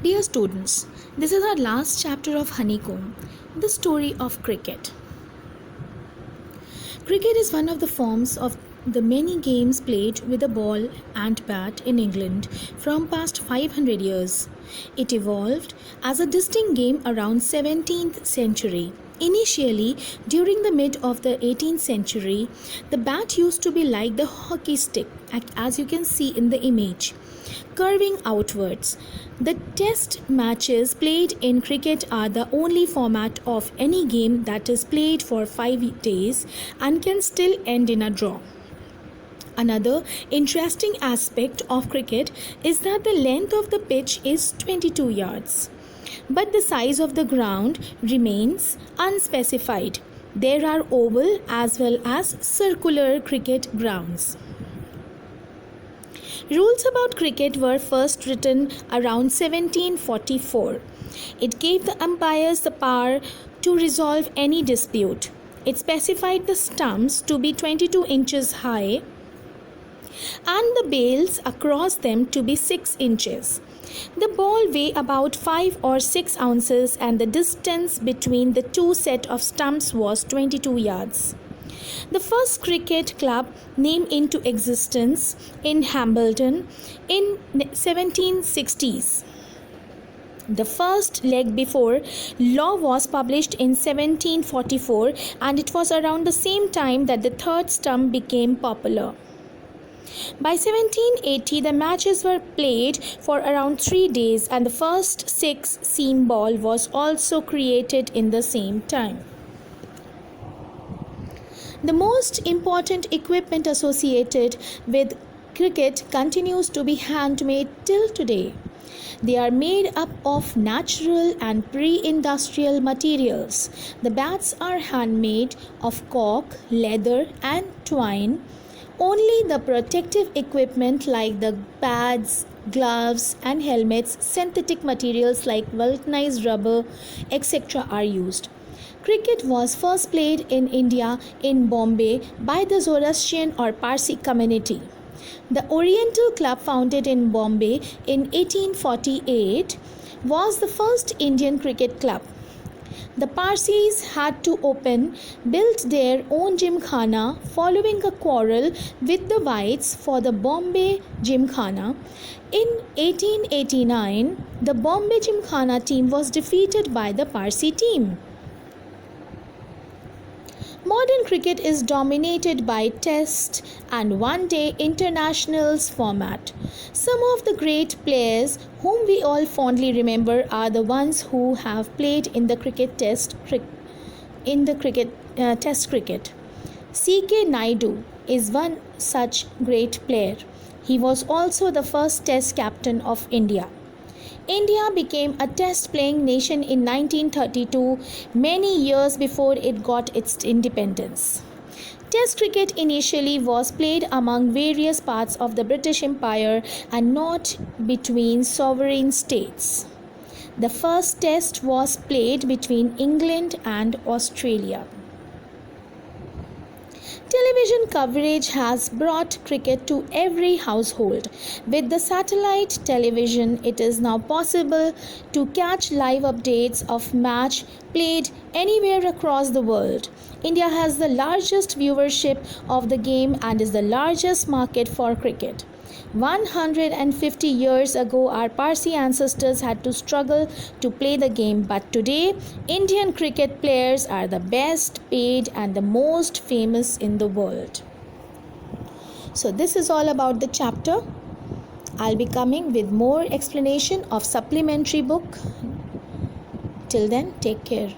Dear students, this is our last chapter of Honeycomb, the story of cricket. Cricket is one of the forms of the many games played with a ball and bat in England from past 500 years. It evolved as a distinct game around 17th century. Initially, during the mid of the 18th century, the bat used to be like the hockey stick, as you can see in the image, curving outwards. The test matches played in cricket are the only format of any game that is played for 5 days and can still end in a draw. Another interesting aspect of cricket is that the length of the pitch is 22 yards, but the size of the ground remains unspecified. There are oval as well as circular cricket grounds. Rules about cricket were first written around 1744. It gave the umpires the power to resolve any dispute. It specified the stumps to be 22 inches high and the bails across them to be 6 inches. The ball weighed about 5 or 6 ounces and the distance between the two set of stumps was 22 yards. The first cricket club came into existence in Hambledon in 1760s. The first leg before law was published in 1744 and it was around the same time that the third stump became popular. By 1780, the matches were played for around 3 days and the first 6-seam ball was also created in the same time. The most important equipment associated with cricket continues to be handmade till today. They are made up of natural and pre-industrial materials. The bats are handmade of cork, leather and twine. Only the protective equipment like the pads, gloves and helmets, synthetic materials like vulcanized rubber, etc. are used. Cricket was first played in India in Bombay by the Zoroastrian or Parsi community. The Oriental Club, founded in Bombay in 1848, was the first Indian cricket club. The Parsis had to built their own gymkhana following a quarrel with the whites for the Bombay Gymkhana. In 1889, the Bombay Gymkhana team was defeated by the Parsi team. Modern cricket is dominated by Test and One-Day Internationals format. Some of the great players whom we all fondly remember are the ones who have played in the Test cricket. C.K. Naidu is one such great player. He was also the first Test captain of India. India became a test-playing nation in 1932, many years before it got its independence. Test cricket initially was played among various parts of the British Empire and not between sovereign states. The first test was played between England and Australia. Television coverage has brought cricket to every household. With the satellite television, it is now possible to catch live updates of match played anywhere across the world. India has the largest viewership of the game and is the largest market for cricket. 150 years ago, our Parsi ancestors had to struggle to play the game, but today, Indian cricket players are the best paid and the most famous in the world. So this is all about the chapter. I'll be coming with more explanation of supplementary book. Till then, take care.